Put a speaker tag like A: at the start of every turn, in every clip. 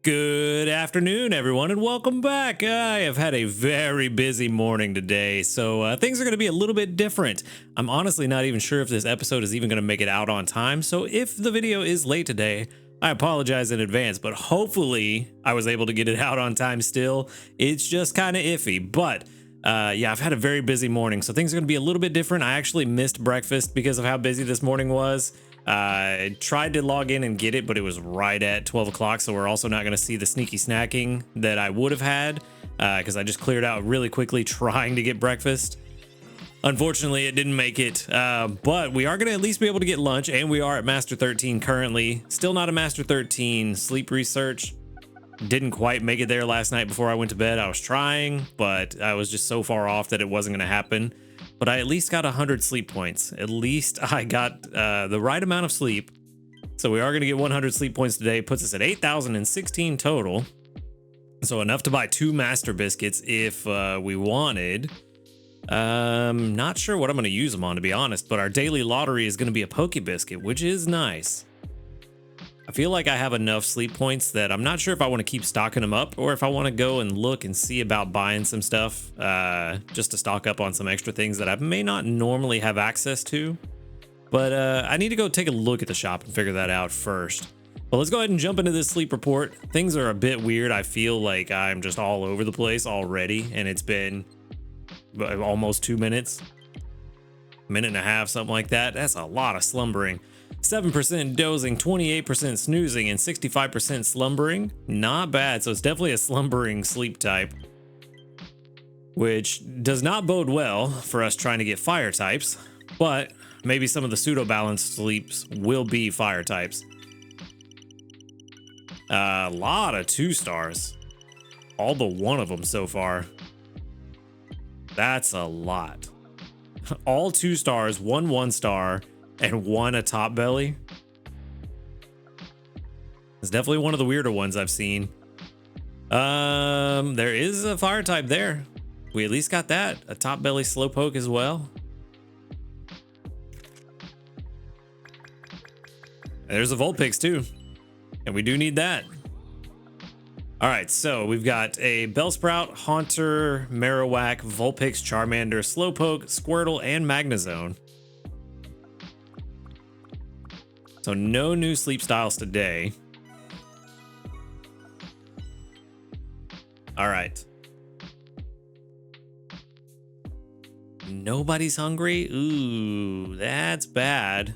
A: Good afternoon, everyone, and welcome back. I have had a very busy morning today, so things are going to be a little bit different. I'm honestly not even sure if this episode is even going to make it out on time, so if the video is late today, I apologize in advance, but hopefully I was able to get it out on time still. It's just kind of iffy, but yeah, I've had a very busy morning, so things are going to be a little bit different. I actually missed breakfast because of how busy this morning was. I tried to log in and get it, but it was right at 12 o'clock, so we're also not going to see the sneaky snacking that I would have had because I just cleared out really quickly trying to get breakfast. Unfortunately, it didn't make it, but we are going to at least be able to get lunch, and we are at Master 13 currently. Still not a Master 13 sleep research. Didn't quite make it there last night before I went to bed. I was trying, but I was just so far off that it wasn't going to happen. But I at least got 100 sleep points. At least I got the right amount of sleep. So we are going to get 100 sleep points today. Puts us at 8,016 total. So enough to buy 2 master biscuits if we wanted. Not sure what I'm going to use them on, to be honest. But our daily lottery is going to be a Poke Biscuit, which is nice. I feel like I have enough sleep points that I'm not sure if I want to keep stocking them up or if I want to go and look and see about buying some stuff just to stock up on some extra things that I may not normally have access to. But I need to go take a look at the shop and figure that out first. Well, let's go ahead and jump into this sleep report. Things are a bit weird. I feel like I'm just all over the place already, and it's been almost 2 minutes, minute and a half, something like that. That's a lot of slumbering. 7% dozing, 28% snoozing, and 65% slumbering. Not bad. So it's definitely a slumbering sleep type, which does not bode well for us trying to get fire types, but maybe some of the pseudo balanced sleeps will be fire types. A lot of 2 stars, all but one of them so far. That's a lot. All 2 stars, 1 star, and 1 a top belly. It's definitely one of the weirder ones I've seen. There is a fire type there. We at least got that. A top belly slowpoke as well. There's a Vulpix too. And we do need that. All right, so we've got a Bellsprout, Haunter, Marowak, Vulpix, Charmander, Slowpoke, Squirtle, and Magnezone. So no new sleep styles today. All right. Nobody's hungry? Ooh, that's bad.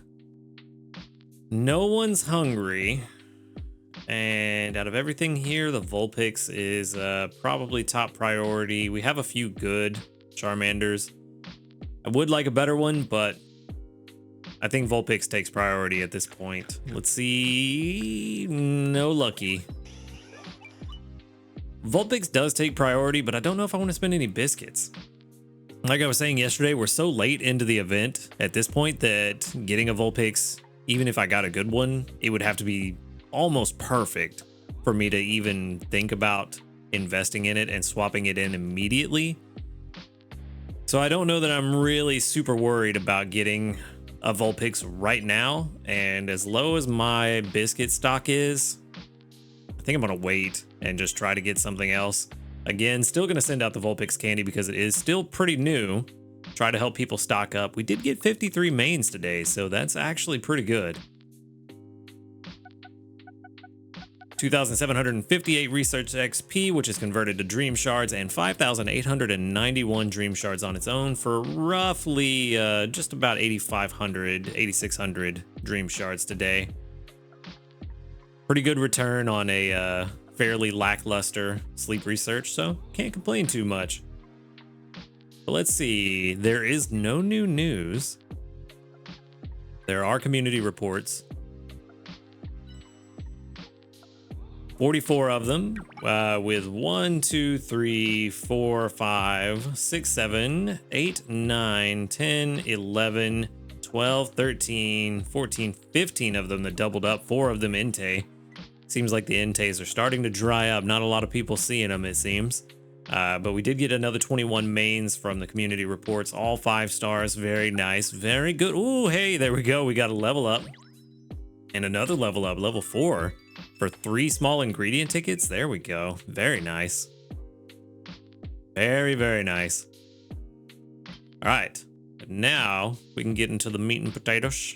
A: No one's hungry. And out of everything here, the Vulpix is probably top priority. We have a few good Charmanders. I would like a better one, but I think Vulpix takes priority at this point. Let's see. No lucky. Vulpix does take priority, but I don't know if I want to spend any biscuits. Like I was saying yesterday, we're so late into the event at this point that getting a Vulpix, even if I got a good one, it would have to be almost perfect for me to even think about investing in it and swapping it in immediately. So I don't know that I'm really super worried about getting a Vulpix right now, and as low as my biscuit stock is, I think I'm gonna wait and just try to get something else. Again, still gonna send out the Vulpix candy because it is still pretty new. Try to help people stock up. We did get 53 mains today, so that's actually pretty good. 2,758 research XP, which is converted to dream shards, and 5,891 dream shards on its own for roughly just about 8,500, 8,600 dream shards today. Pretty good return on a fairly lackluster sleep research, so can't complain too much. But let's see, there is no new news. There are community reports. 44 of them, with 1, 2, 3, 4, 5, 6, 7, 8, 9, 10, 11, 12, 13, 14, 15 of them that doubled up, 4 of them Entei. Seems like the Enteis are starting to dry up. Not a lot of people seeing them, it seems. But we did get another 21 mains from the community reports, all 5 stars. Very nice, very good. Ooh, hey, there we go. We got a level up and another level up, level 4. for 3 small ingredient tickets. There we go. Very nice. Very, very nice. All right. But now we can get into the meat and potatoes.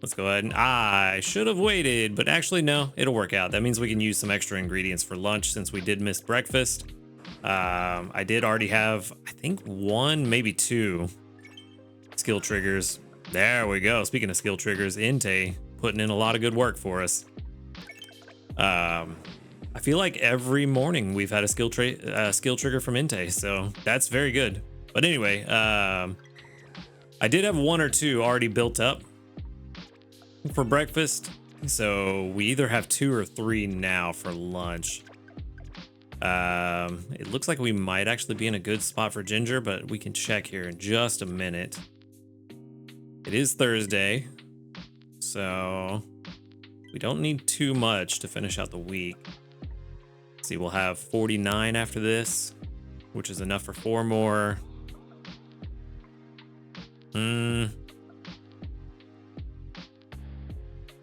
A: Let's go ahead and I should have waited, but actually no, it'll work out. That means we can use some extra ingredients for lunch since we did miss breakfast. I did already have, I think 1, maybe 2 skill triggers. There we go. Speaking of skill triggers, Inte putting in a lot of good work for us. I feel like every morning we've had a skill trigger from Inte, so that's very good. But anyway, I did have 1 or 2 already built up for breakfast, so we either have 2 or 3 now for lunch. It looks like we might actually be in a good spot for ginger, but we can check here in just a minute. It is Thursday, so we don't need too much to finish out the week. Let's see, we'll have 49 after this, which is enough for 4 more.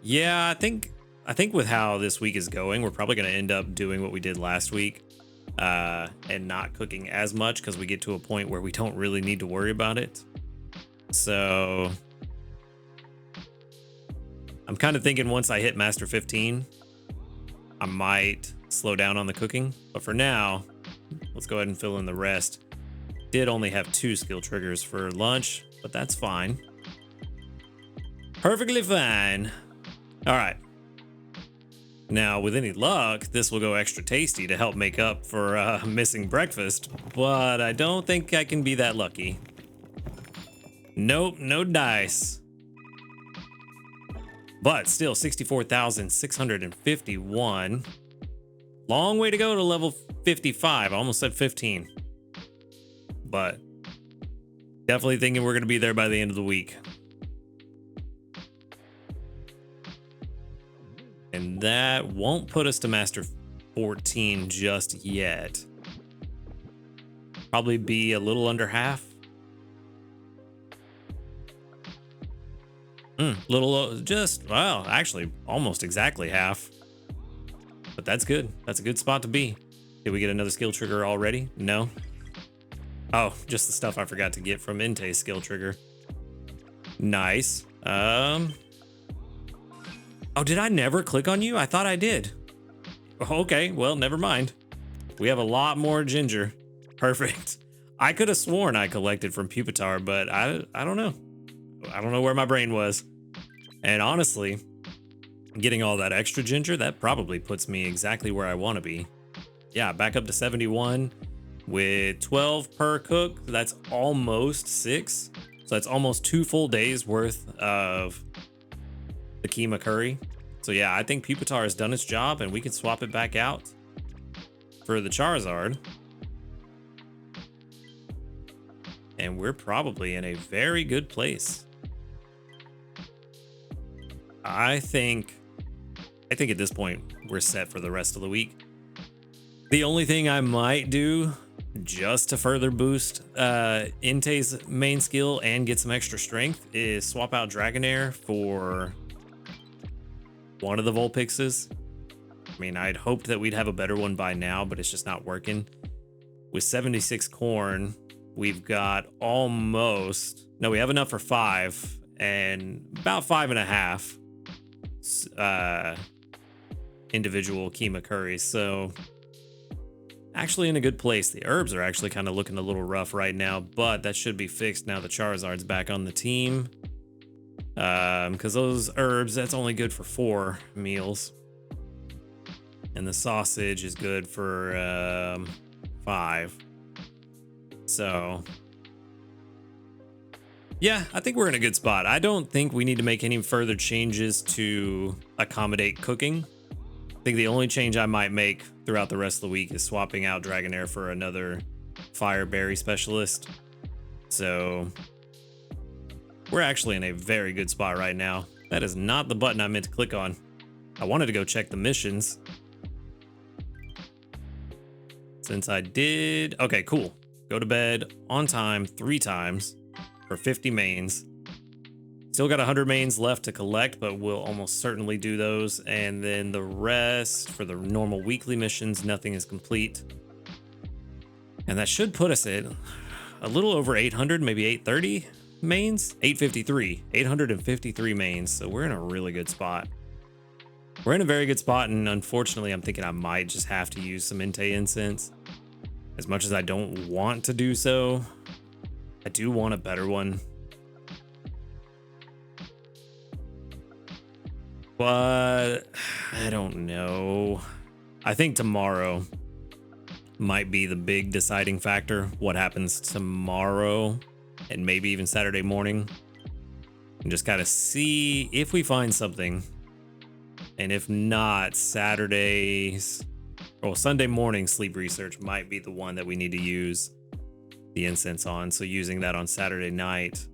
A: Yeah, I think with how this week is going, we're probably going to end up doing what we did last week, and not cooking as much because we get to a point where we don't really need to worry about it. So I'm kind of thinking once I hit Master 15, I might slow down on the cooking. But for now, let's go ahead and fill in the rest. Did only have 2 skill triggers for lunch, but that's fine. Perfectly fine. All right. Now, with any luck, this will go extra tasty to help make up for missing breakfast, but I don't think I can be that lucky. Nope, no dice. But still, 64,651. Long way to go to level 55. I almost said 15. But definitely thinking we're going to be there by the end of the week. And that won't put us to Master 14 just yet. Probably be a little under half. Well, actually, almost exactly half. But that's good. That's a good spot to be. Did we get another skill trigger already? No. Oh, just the stuff I forgot to get from Inte's skill trigger. Nice. Oh, did I never click on you? I thought I did. Okay, well, never mind. We have a lot more ginger. Perfect. I could have sworn I collected from Pupitar, but I don't know. I don't know where my brain was. And honestly, getting all that extra ginger, that probably puts me exactly where I want to be. Yeah, back up to 71 with 12 per cook. That's almost 6. So that's almost 2 full days worth of the keema curry. So yeah, I think Pupitar has done its job and we can swap it back out for the Charizard. And we're probably in a very good place. I think at this point we're set for the rest of the week. The only thing I might do just to further boost Inte's main skill and get some extra strength is swap out Dragonair for one of the Vulpixes. I mean, I'd hoped that we'd have a better one by now, but it's just not working. With 76 corn, we've got we have enough for 5 and about 5.5 individual keema curries. So actually in a good place. The herbs are actually kind of looking a little rough right now, but that should be fixed now the Charizard's back on the team. Because those herbs, that's only good for 4 meals. And the sausage is good for 5. So yeah, I think we're in a good spot. I don't think we need to make any further changes to accommodate cooking. I think the only change I might make throughout the rest of the week is swapping out Dragonair for another Fire Berry specialist. So we're actually in a very good spot right now. That is not the button I meant to click on. I wanted to go check the missions. Since I did... Okay, cool. Go to bed on time 3 times for 50 mains. Still got 100 mains left to collect, but we'll almost certainly do those. And then the rest for the normal weekly missions, nothing is complete. And that should put us at a little over 800, maybe 830 mains, 853 mains. So we're in a really good spot. We're in a very good spot. And unfortunately, I'm thinking I might just have to use some Entei incense. As much as I don't want to do so, I do want a better one. But I don't know. I think tomorrow might be the big deciding factor. What happens tomorrow and maybe even Saturday morning. And just gotta see if we find something. And if not, Sunday morning sleep research might be the one that we need to use the incense on. So using that on Saturday night.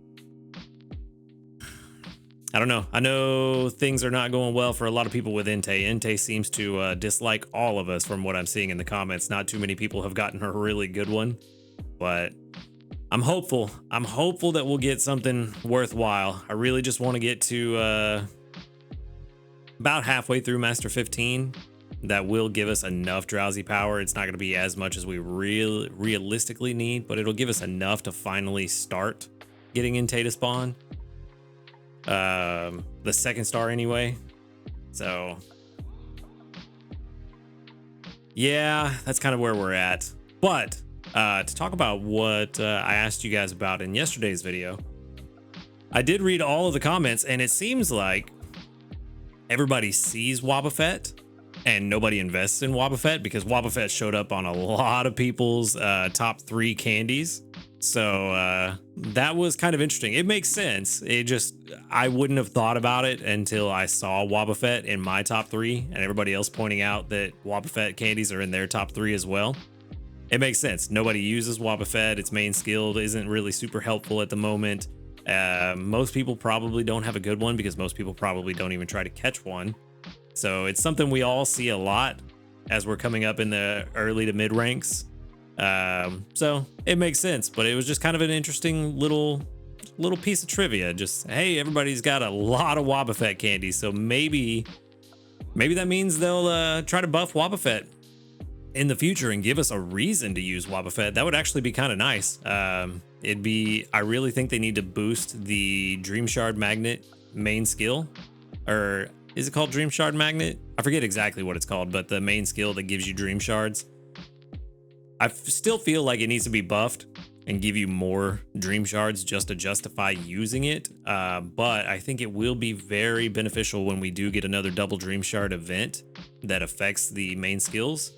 A: I don't know. I know things are not going well for a lot of people with Entei. Entei seems to dislike all of us from what I'm seeing in the comments. Not too many people have gotten a really good one, but I'm hopeful. I'm hopeful that we'll get something worthwhile. I really just want to get to about halfway through Master 15. That will give us enough drowsy power. It's not going to be as much as we realistically need, but it'll give us enough to finally start getting Entei to spawn. The second star anyway. So yeah, that's kind of where we're at. But to talk about what I asked you guys about in yesterday's video, I did read all of the comments, and it seems like everybody sees Wobbuffet and nobody invests in Wobbuffet, because Wobbuffet showed up on a lot of people's top 3 candies. So that was kind of interesting. It makes sense. I wouldn't have thought about it until I saw Wobbuffet in my top 3 and everybody else pointing out that Wobbuffet candies are in their top 3 as well. It makes sense. Nobody uses Wobbuffet. Its main skill isn't really super helpful at the moment. Most people probably don't have a good one because most people probably don't even try to catch one. So it's something we all see a lot as we're coming up in the early to mid ranks. So it makes sense, but it was just kind of an interesting little piece of trivia. Just, hey, everybody's got a lot of Wobbuffet candy, so maybe that means they'll try to buff Wobbuffet in the future and give us a reason to use Wobbuffet. That would actually be kind of nice. I really think they need to boost the Dream Shard Magnet main skill, or is it called Dream Shard Magnet? I forget exactly what it's called, but the main skill that gives you Dream Shards. I still feel like it needs to be buffed and give you more Dream Shards just to justify using it. But I think it will be very beneficial when we do get another double Dream Shard event that affects the main skills.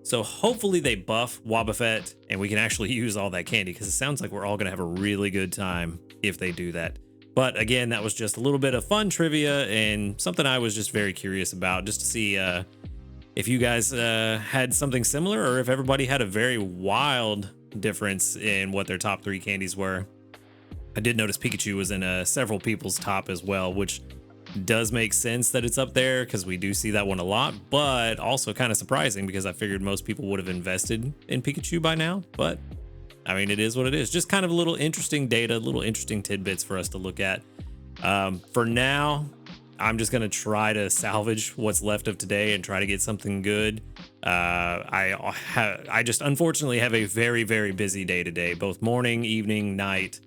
A: So hopefully they buff Wobbuffet and we can actually use all that candy, because it sounds like we're all going to have a really good time if they do that. But again, that was just a little bit of fun trivia and something I was just very curious about, just to see if you guys had something similar, or if everybody had a very wild difference in what their top 3 candies were. I did notice Pikachu was in several people's top as well, which does make sense that it's up there because we do see that one a lot, but also kind of surprising because I figured most people would have invested in Pikachu by now. But I mean, it is what it is. Just kind of a little interesting data, little interesting tidbits for us to look at. For now, I'm just going to try to salvage what's left of today and try to get something good. I just unfortunately have a very, very busy day today, both morning, evening, night.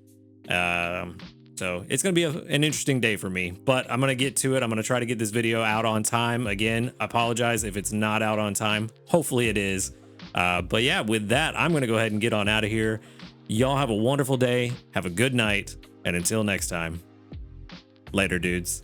A: So it's going to be an interesting day for me, but I'm going to get to it. I'm going to try to get this video out on time. Again, I apologize if it's not out on time. Hopefully it is. But yeah, with that, I'm going to go ahead and get on out of here. Y'all have a wonderful day. Have a good night. And until next time, later, dudes.